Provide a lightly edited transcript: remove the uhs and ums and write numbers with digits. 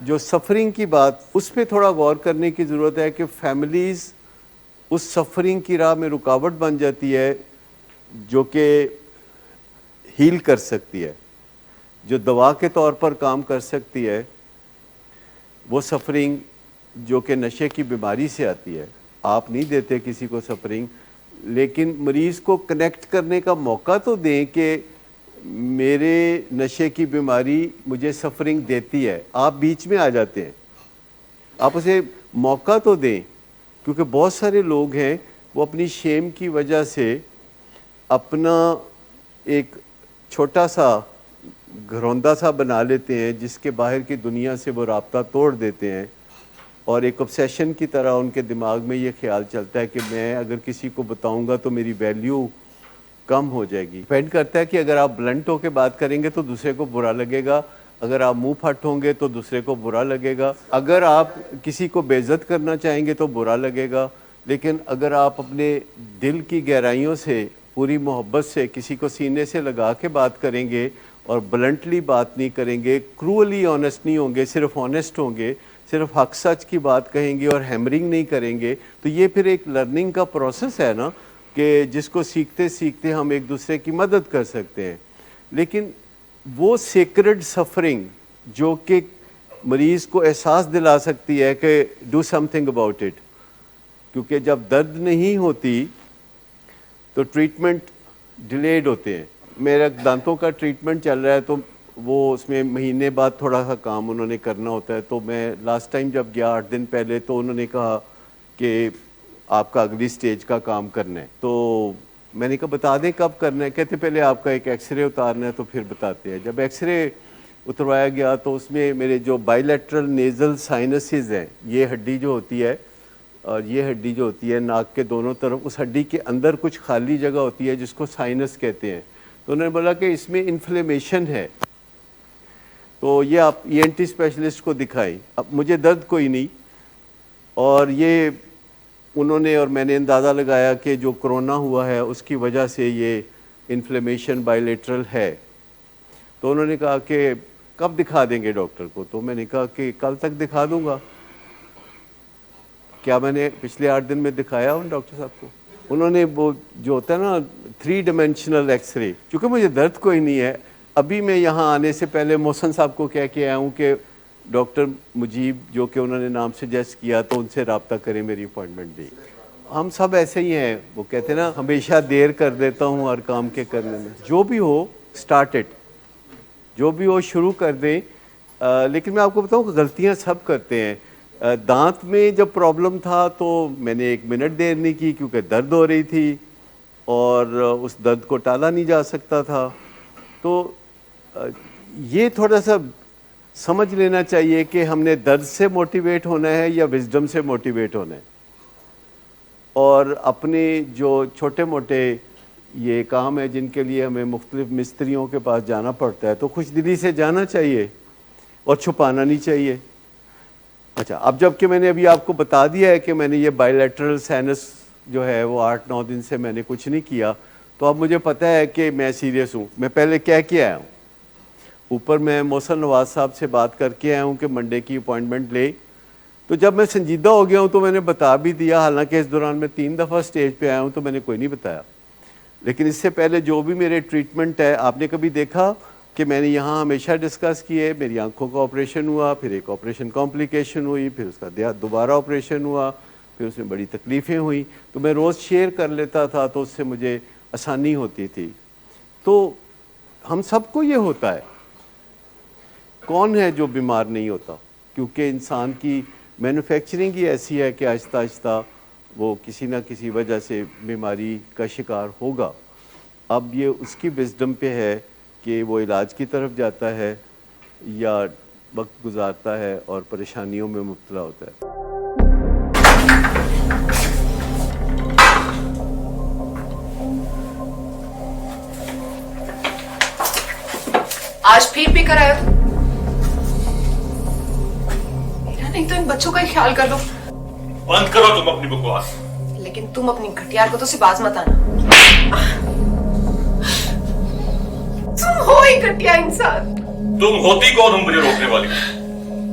جو سفرنگ کی بات، اس پہ تھوڑا غور کرنے کی ضرورت ہے کہ فیملیز اس سفرنگ کی راہ میں رکاوٹ بن جاتی ہے جو کہ ہیل کر سکتی ہے، جو دوا کے طور پر کام کر سکتی ہے، وہ سفرنگ جو کہ نشے کی بیماری سے آتی ہے۔ آپ نہیں دیتے کسی کو سفرنگ، لیکن مریض کو کنیکٹ کرنے کا موقع تو دیں کہ میرے نشے کی بیماری مجھے سفرنگ دیتی ہے۔ آپ بیچ میں آ جاتے ہیں، آپ اسے موقع تو دیں، کیونکہ بہت سارے لوگ ہیں وہ اپنی شیم کی وجہ سے اپنا ایک چھوٹا سا گھروندہ سا بنا لیتے ہیں جس کے باہر کی دنیا سے وہ رابطہ توڑ دیتے ہیں، اور ایک obsession کی طرح ان کے دماغ میں یہ خیال چلتا ہے کہ میں اگر کسی کو بتاؤں گا تو میری ویلیو کم ہو جائے گی۔ ڈیپینڈ کرتا ہے کہ اگر آپ بلنٹ ہو کے بات کریں گے تو دوسرے کو برا لگے گا، اگر آپ منہ پھٹ ہوں گے تو دوسرے کو برا لگے گا، اگر آپ کسی کو بے عزت کرنا چاہیں گے تو برا لگے گا، لیکن اگر آپ اپنے دل کی گہرائیوں سے پوری محبت سے کسی کو سینے سے لگا کے بات کریں گے اور بلنٹلی بات نہیں کریں گے، کرولی آنیسٹ نہیں ہوں گے، صرف آنیسٹ ہوں گے، صرف حق سچ کی بات کہیں گے اور ہیمرنگ نہیں کریں گے، تو یہ پھر ایک لرننگ کا پروسیس ہے نا، کہ جس کو سیکھتے سیکھتے ہم ایک دوسرے کی مدد کر سکتے ہیں۔ لیکن وہ سیکرڈ سفرنگ جو کہ مریض کو احساس دلا سکتی ہے کہ do some thing about it, کیونکہ جب درد نہیں ہوتی تو ٹریٹمنٹ ڈیلیڈ ہوتے ہیں۔ میرا دانتوں کا ٹریٹمنٹ چل رہا ہے تو وہ اس میں مہینے بعد تھوڑا سا کام انہوں نے کرنا ہوتا ہے، تو میں لاسٹ ٹائم جب گیا 8 دن پہلے تو انہوں نے کہا کہ آپ کا اگلی سٹیج کا کام کرنا ہے، تو میں نے کہا بتا دیں کب کرنا ہے، کہتے پہلے آپ کا ایک ایکس رے اتارنا ہے تو پھر بتاتے ہیں۔ جب ایکس رے اتروایا گیا تو اس میں میرے جو بائی لیٹرل نیزل سائنسز ہیں، یہ ہڈی جو ہوتی ہے اور یہ ہڈی جو ہوتی ہے ناک کے دونوں طرف، اس ہڈی کے اندر کچھ خالی جگہ ہوتی ہے جس کو سائنس کہتے ہیں، تو انہوں نے بولا کہ اس میں انفلیمیشن ہے، تو یہ آپ ENT اسپیشلسٹ کو دکھائیں۔ اب مجھے درد کوئی نہیں، اور یہ انہوں نے اور میں نے اندازہ لگایا کہ جو کرونا ہوا ہے اس کی وجہ سے یہ انفلیمیشن بائی لیٹرل ہے، تو انہوں نے کہا کہ کب دکھا دیں گے ڈاکٹر کو، تو میں نے کہا کہ کل تک دکھا دوں گا۔ کیا میں نے پچھلے 8 دن میں دکھایا ان ڈاکٹر صاحب کو؟ انہوں نے وہ جو ہوتا ہے نا 3 ڈائمینشنل ایکس رے، چونکہ مجھے درد کوئی نہیں ہے، ابھی میں یہاں آنے سے پہلے محسن صاحب کو کہہ کے آیا ہوں کہ ڈاکٹر مجیب جو کہ انہوں نے نام سجیسٹ کیا تو ان سے رابطہ کریں، میری اپوائنٹمنٹ دیں۔ ہم سب ایسے ہی ہیں، وہ کہتے ہیں نا ہمیشہ دیر کر دیتا ہوں ہر کام کے کرنے میں۔ جو بھی ہو سٹارٹ اٹ، جو بھی ہو شروع کر دیں۔ لیکن میں آپ کو بتاؤں کہ غلطیاں سب کرتے ہیں۔ دانت میں جب پرابلم تھا تو میں نے 1 منٹ دیر نہیں کی کیونکہ درد ہو رہی تھی اور اس درد کو ٹالا نہیں جا سکتا تھا، تو یہ تھوڑا سا سمجھ لینا چاہیے کہ ہم نے درد سے موٹیویٹ ہونا ہے یا وزڈم سے موٹیویٹ ہونا ہے، اور اپنے جو چھوٹے موٹے یہ کام ہے جن کے لیے ہمیں مختلف مستریوں کے پاس جانا پڑتا ہے تو خوش دلی سے جانا چاہیے اور چھپانا نہیں چاہیے۔ اچھا، اب جب کہ میں نے ابھی آپ کو بتا دیا ہے کہ میں نے یہ بائی لیٹرل سائنس جو ہے وہ 8-9 دن سے میں نے کچھ نہیں کیا، تو اب مجھے پتہ ہے کہ میں سیریس ہوں۔ میں پہلے کہہ کے آیا ہوں، اوپر میں محسن نواز صاحب سے بات کر کے آیا ہوں کہ منڈے کی اپوائنٹمنٹ لے، تو جب میں سنجیدہ ہو گیا ہوں تو میں نے بتا بھی دیا، حالانکہ اس دوران میں 3 دفعہ سٹیج پہ آیا ہوں تو میں نے کوئی نہیں بتایا۔ لیکن اس سے پہلے جو بھی میرے ٹریٹمنٹ ہے، آپ نے کبھی دیکھا کہ میں نے یہاں ہمیشہ ڈسکس کیے، میری آنکھوں کا آپریشن ہوا، پھر ایک آپریشن کمپلیکیشن ہوئی، پھر اس کا دوبارہ آپریشن ہوا، پھر اس میں بڑی تکلیفیں ہوئیں، تو میں روز شیئر کر لیتا تھا تو اس سے مجھے آسانی ہوتی تھی۔ تو ہم سب کو یہ ہوتا ہے، کون ہے جو بیمار نہیں ہوتا؟ کیونکہ انسان کی مینوفیکچرنگ ہی ایسی ہے کہ آہستہ آہستہ وہ کسی نہ کسی وجہ سے بیماری کا شکار ہوگا۔ اب یہ اس کی وزڈم پہ ہے کہ وہ علاج کی طرف جاتا ہے یا وقت گزارتا ہے اور پریشانیوں میں مبتلا ہوتا ہے۔ آج پھر کر آئے ہو؟ نہیں تو ان بچوں کا ہی خیال کر لو۔ بند کرو تم اپنی بکواس۔ لیکن تم اپنی گھٹیار کو تو سے باز مت آنا۔ تم ہو ہی گھٹیا انسان۔ تم ہوتی کون ہو مجھے روکنے والی؟